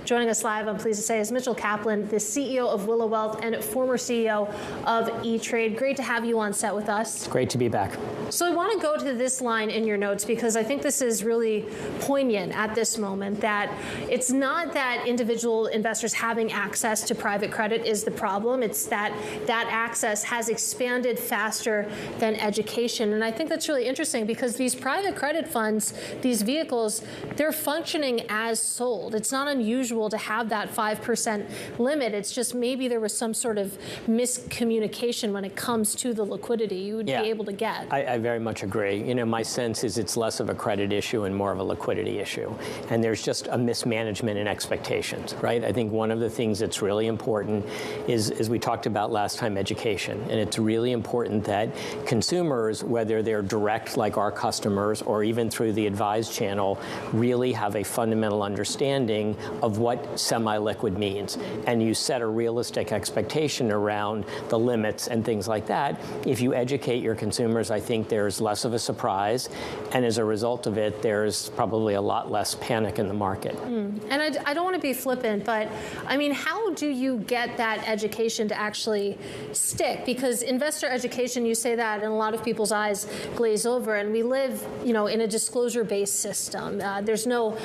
Joining us live, I'm pleased to say, is Mitch Caplan, the CEO of Willow Wealth and former CEO of E-Trade. Great to have you on set with us. It's great to be back. So I want to go to this line in your notes because I think this is really poignant at this moment, that it's not that individual investors having access to private credit is the problem. It's that that access has expanded faster than education. And I think that's really interesting because these private credit funds, these vehicles, they're functioning as sold. It's not unusual to have that 5% limit. It's just maybe there was some sort of miscommunication when it comes to the liquidity you would be able to get. I very much agree. You know, my sense is it's less of a credit issue and more of a liquidity issue. And there's just a mismanagement in expectations, right? I think one of the things that's really important is, as we talked about last time, education. And it's really important that consumers, whether they're direct like our customers or even through the advised channel, really have a fundamental understanding of what semi-liquid means. And you set a realistic expectation around the limits and things like that. If you educate your consumers, I think there's less of a surprise. And as a result of it, there's probably a lot less panic in the market. And I don't want to be flippant, but I mean, how do you get that education to actually stick? Because investor education, you say that, and a lot of people's eyes glaze over. And we live, you know, in a disclosure-based system. There's no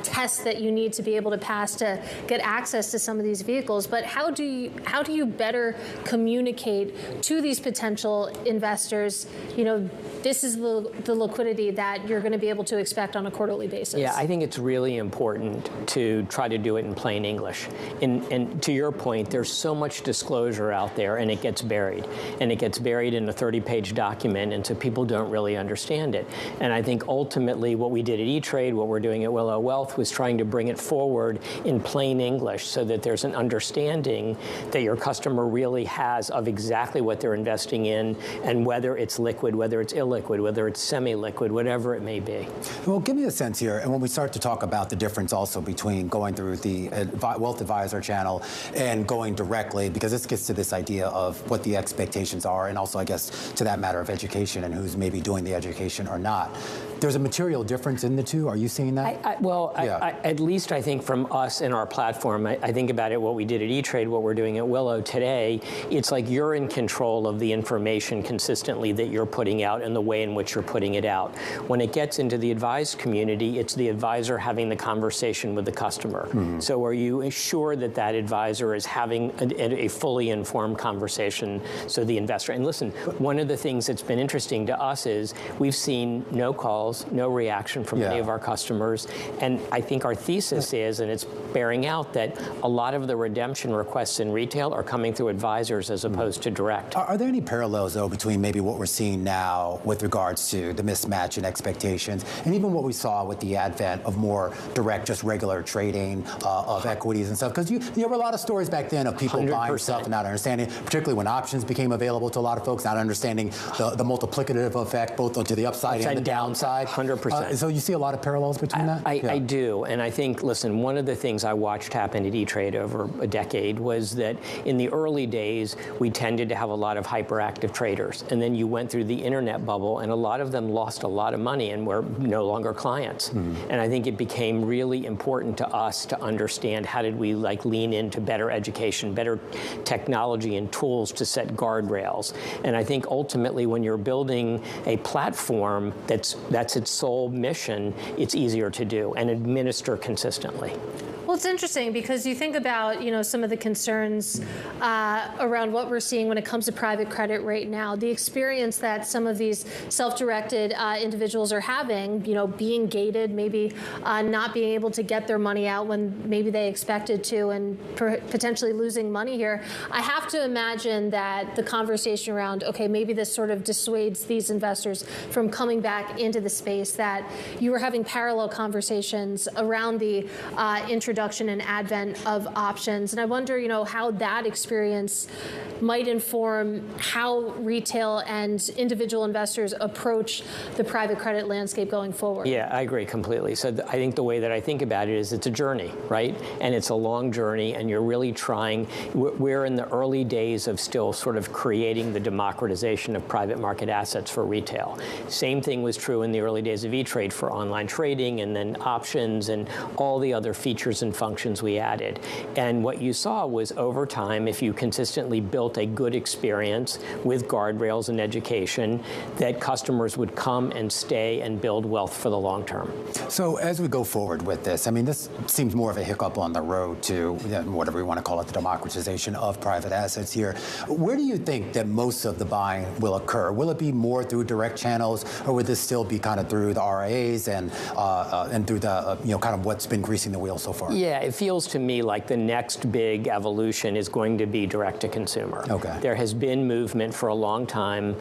test that you need to be able to pass to get access to some of these vehicles. But how do you better communicate to these potential investors, you know, this is the liquidity that you're going to be able to expect on a quarterly basis? Yeah, I think it's really important to try to do it in plain English. And to your point, there's so much disclosure out there, and it gets buried. And it gets buried in a 30-page document, and so people don't really understand it. And I think ultimately what we did at E-Trade, what we're doing at Willow Wealth, was trying to bring it forward in plain English so that there's an understanding that your customer really has of exactly what they're investing in and whether it's liquid, whether it's illiquid, whether it's semi-liquid, whatever it may be. Well, give me a sense here, and when we start to talk about the difference also between going through the wealth advisor channel and going directly, because this gets to this idea of what the expectations are, and also, I guess, to that matter of education and who's maybe doing the education or not. There's a material difference in the two. Are you seeing that? At least I think from us and our platform, I think about it, what we did at E-Trade, what we're doing at Willow today, it's like you're in control of the information consistently that you're putting out and the way in which you're putting it out. When it gets into the advised community, it's the advisor having the conversation with the customer. Mm-hmm. So are you sure that that advisor is having a fully informed conversation so the investor, and listen, one of the things that's been interesting to us is we've seen no calls, no reaction from any of our customers. And I think our thesis is, and it's bearing out, that a lot of the redemption requests in retail are coming through advisors as opposed to direct. Are there any parallels, though, between maybe what we're seeing now with regards to the mismatch in expectations and even what we saw with the advent of more direct, just regular trading of equities and stuff? Because there were a lot of stories back then of people 100%. Buying stuff and not understanding, particularly when options became available to a lot of folks, not understanding the multiplicative effect, both to the upside and the downside. 100%. So you see a lot of parallels between that? I do, and I think, listen, one of the things I watched happen at E-Trade over a decade was that in the early days, we tended to have a lot of hyperactive traders, and then you went through the internet bubble, and a lot of them lost a lot of money and were no longer clients. Mm-hmm. And I think it became really important to us to understand how did we lean into better education, better technology and tools to set guardrails. And I think ultimately when you're building a platform that's its sole mission, it's easier to do and administer consistently. Well, it's interesting because you think about, you know, some of the concerns around what we're seeing when it comes to private credit right now, the experience that some of these self-directed individuals are having, you know, being gated, maybe not being able to get their money out when maybe they expected to, and potentially losing money here. I have to imagine that the conversation around, okay, maybe this sort of dissuades these investors from coming back into the space, that you were having parallel conversations around the introduction and advent of options. And I wonder, you know, how that experience might inform how retail and individual investors approach the private credit landscape going forward. Yeah, I agree completely. So I think the way that I think about it is it's a journey, right? And it's a long journey, and you're really trying. We're in the early days of still sort of creating the democratization of private market assets for retail. Same thing was true in the early days of E-Trade for online trading, and then options and all the other features and and functions we added. And what you saw was over time, if you consistently built a good experience with guardrails and education, that customers would come and stay and build wealth for the long term. So as we go forward with this, I mean, this seems more of a hiccup on the road to whatever we want to call it, the democratization of private assets here. Where do you think that most of the buying will occur? Will it be more through direct channels, or would this still be kind of through the RIAs and through the kind of what's been greasing the wheel so far? Yeah, it feels to me like the next big evolution is going to be direct to consumer. Okay. There has been movement for a long time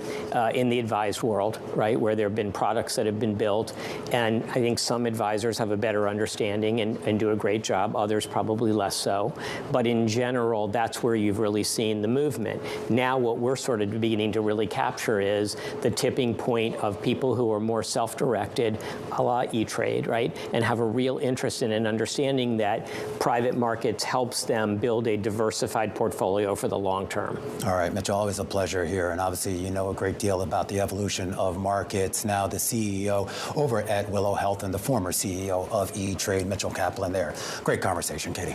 in the advised world, right, where there have been products that have been built, and I think some advisors have a better understanding and do a great job, others probably less so. But in general, that's where you've really seen the movement. Now what we're sort of beginning to really capture is the tipping point of people who are more self-directed, a la E-Trade, right, and have a real interest in and understanding that private markets helps them build a diversified portfolio for the long term. All right, Mitch, always a pleasure here, and obviously you know a great deal about the evolution of markets. Now the CEO over at Willow Health and the former CEO of E-Trade, Mitchell Caplan there. Great conversation, Katie.